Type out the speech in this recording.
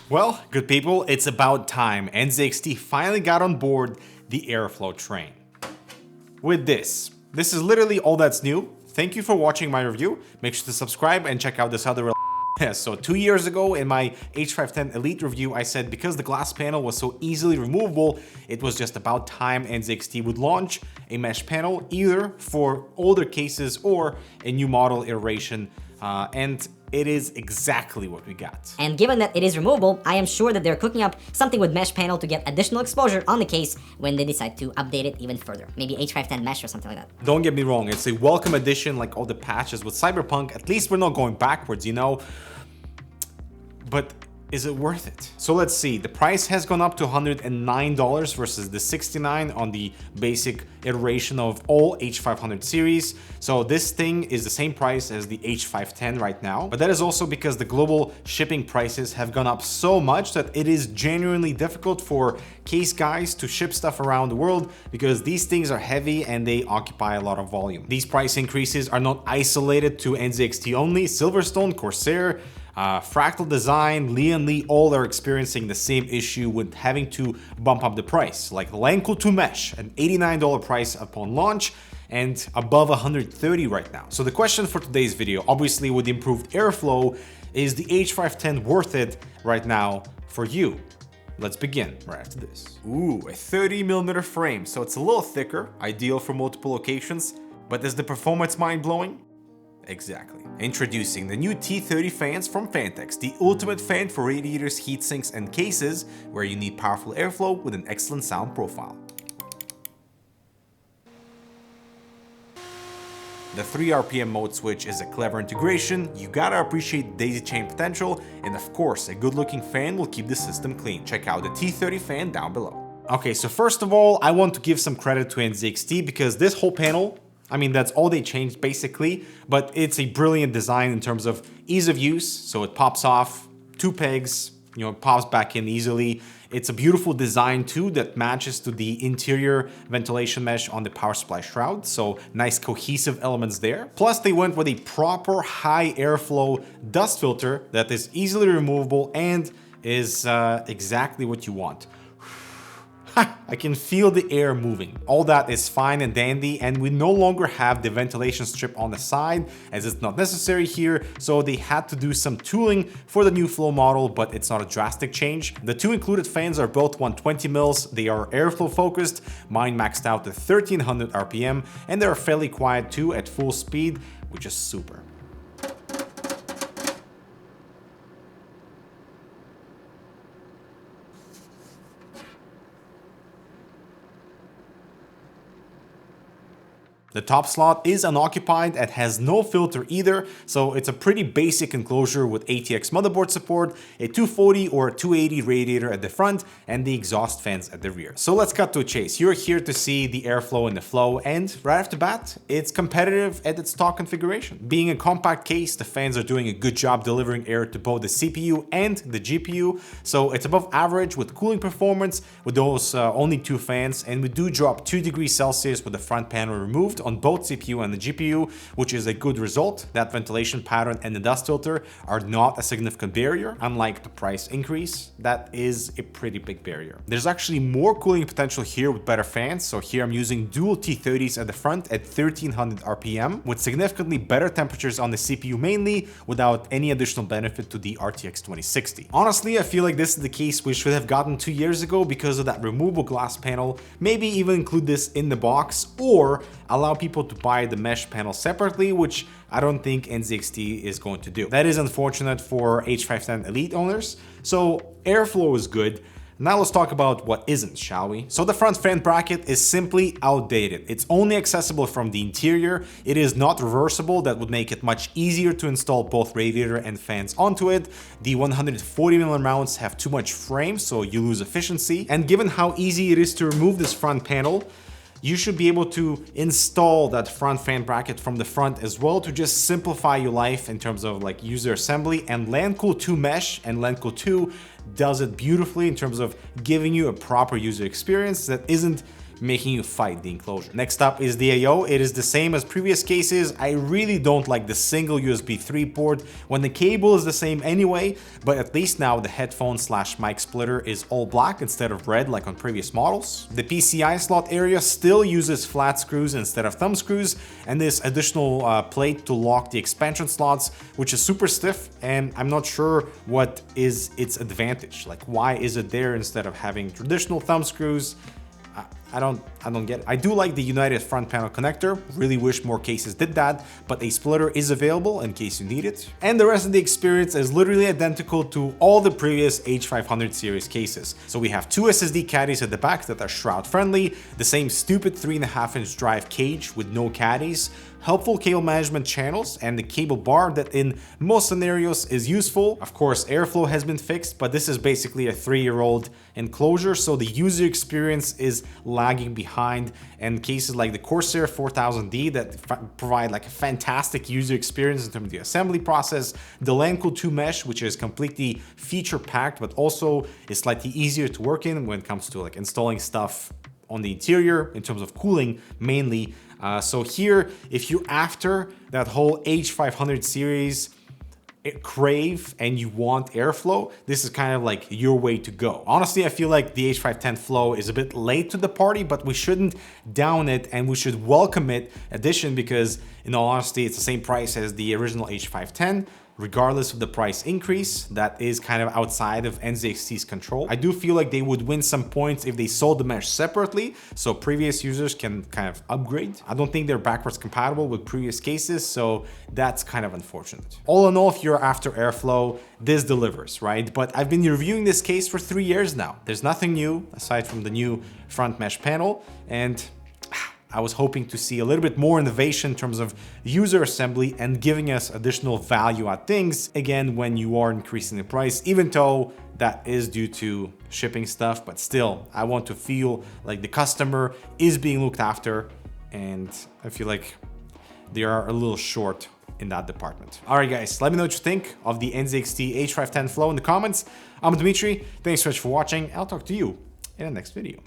Well, good people, it's about time. NZXT finally got on board the airflow train. With this is literally all that's new. Thank you for watching my review. Make sure to subscribe and check out this other. So 2 years ago in my H510 Elite review, I said because the glass panel was so easily removable, it was just about time NZXT would launch a mesh panel either for older cases or a new model iteration, and it is exactly what we got. And given that it is removable, I am sure that they're cooking up something with mesh panel to get additional exposure on the case when they decide to update it even further. Maybe H510 mesh or something like that. Don't get me wrong, it's a welcome addition like all the patches with Cyberpunk. At least we're not going backwards, you know? But is it worth it? So let's see, the price has gone up to $109 versus the $69 on the basic iteration of all H500 series. So this thing is the same price as the H510 right now, but that is also because the global shipping prices have gone up so much that it is genuinely difficult for case guys to ship stuff around the world because these things are heavy and they occupy a lot of volume. These price increases are not isolated to NZXT only. Silverstone, Corsair, Fractal Design, Lee, all are experiencing the same issue with having to bump up the price. Like Lenco 2 Mesh, an $89 price upon launch and above $130 right now. So the question for today's video, obviously with improved airflow, is the H510 worth it right now for you? Let's begin right after this. Ooh, a 30mm frame, so it's a little thicker, ideal for multiple locations, but is the performance mind-blowing? Exactly. Introducing the new T30 fans from Fantex, the ultimate fan for radiators, heat sinks, and cases where you need powerful airflow with an excellent sound profile. The 3 RPM mode switch is a clever integration, you gotta appreciate daisy chain potential, and of course, a good looking fan will keep the system clean. Check out the T30 fan down below. Okay, so first of all, I want to give some credit to NZXT because this whole panel, I mean, that's all they changed basically, but it's a brilliant design in terms of ease of use. So it pops off 2 pegs, you know, it pops back in easily. It's a beautiful design too that matches to the interior ventilation mesh on the power supply shroud. So nice cohesive elements there. Plus they went with a proper high airflow dust filter that is easily removable and is exactly what you want. I can feel the air moving. All that is fine and dandy, and we no longer have the ventilation strip on the side as it's not necessary here, so they had to do some tooling for the new flow model, but it's not a drastic change. The 2 included fans are both 120 mils, they are airflow focused, mine maxed out at 1300 RPM, and they are fairly quiet too at full speed, which is super. The top slot is unoccupied and has no filter either, so it's a pretty basic enclosure with ATX motherboard support, a 240 or 280 radiator at the front, and the exhaust fans at the rear. So let's cut to a chase. You're here to see the airflow and the flow, and right off the bat, it's competitive at its stock configuration. Being a compact case, the fans are doing a good job delivering air to both the CPU and the GPU, so it's above average with cooling performance with those only 2 fans, and we do drop 2 degrees Celsius with the front panel removed on both CPU and the GPU, which is a good result. That ventilation pattern and the dust filter are not a significant barrier, unlike the price increase. That is a pretty big barrier. There's actually more cooling potential here with better fans, so here I'm using dual T30s at the front at 1300 RPM, with significantly better temperatures on the CPU mainly, without any additional benefit to the RTX 2060. Honestly, I feel like this is the case we should have gotten 2 years ago because of that removable glass panel. Maybe even include this in the box, or allow people to buy the mesh panel separately, which I don't think NZXT is going to do. That is unfortunate for H510 Elite owners. So airflow is good. Now let's talk about what isn't, shall we? So the front fan bracket is simply outdated. It's only accessible from the interior. It is not reversible. That would make it much easier to install both radiator and fans onto it. The 140mm mounts have too much frame, so you lose efficiency. And given how easy it is to remove this front panel, you should be able to install that front fan bracket from the front as well to just simplify your life in terms of like user assembly. And Lenco 2 Mesh and Lenco 2 does it beautifully in terms of giving you a proper user experience that isn't making you fight the enclosure. Next up is the AO. It is the same as previous cases. I really don't like the single USB 3 port when the cable is the same anyway, but at least now the headphone/mic splitter is all black instead of red like on previous models. The PCI slot area still uses flat screws instead of thumb screws, and this additional plate to lock the expansion slots, which is super stiff, and I'm not sure what is its advantage. Like, why is it there instead of having traditional thumb screws? I don't get it. I do like the united front panel connector. Really wish more cases did that, but a splitter is available in case you need it. And the rest of the experience is literally identical to all the previous H500 series cases. So we have two SSD caddies at the back that are shroud friendly, the same stupid 3.5-inch drive cage with no caddies, helpful cable management channels, and the cable bar that in most scenarios is useful. Of course, airflow has been fixed, but this is basically a 3-year-old enclosure, so the user experience is lagging behind. And cases like the Corsair 4000D that provide like a fantastic user experience in terms of the assembly process, the LAN Cool 2 mesh, which is completely feature packed, but also is slightly easier to work in when it comes to like installing stuff on the interior in terms of cooling mainly. So here, if you're after that whole H500 series crave and you want airflow, this is kind of like your way to go. Honestly, I feel like the H510 Flow is a bit late to the party, but we shouldn't down it and we should welcome it addition, because in all honesty, it's the same price as the original H510. Regardless of the price increase, that is kind of outside of NZXT's control. I do feel like they would win some points if they sold the mesh separately, so previous users can kind of upgrade. I don't think they're backwards compatible with previous cases, so that's kind of unfortunate. All in all, if you're after airflow, this delivers, right? But I've been reviewing this case for 3 years now. There's nothing new aside from the new front mesh panel, and I was hoping to see a little bit more innovation in terms of user assembly and giving us additional value at things, again, when you are increasing the price, even though that is due to shipping stuff, but still, I want to feel like the customer is being looked after, and I feel like they are a little short in that department. All right, guys, let me know what you think of the NZXT H510 Flow in the comments. I'm Dmitry, thanks so much for watching. I'll talk to you in the next video.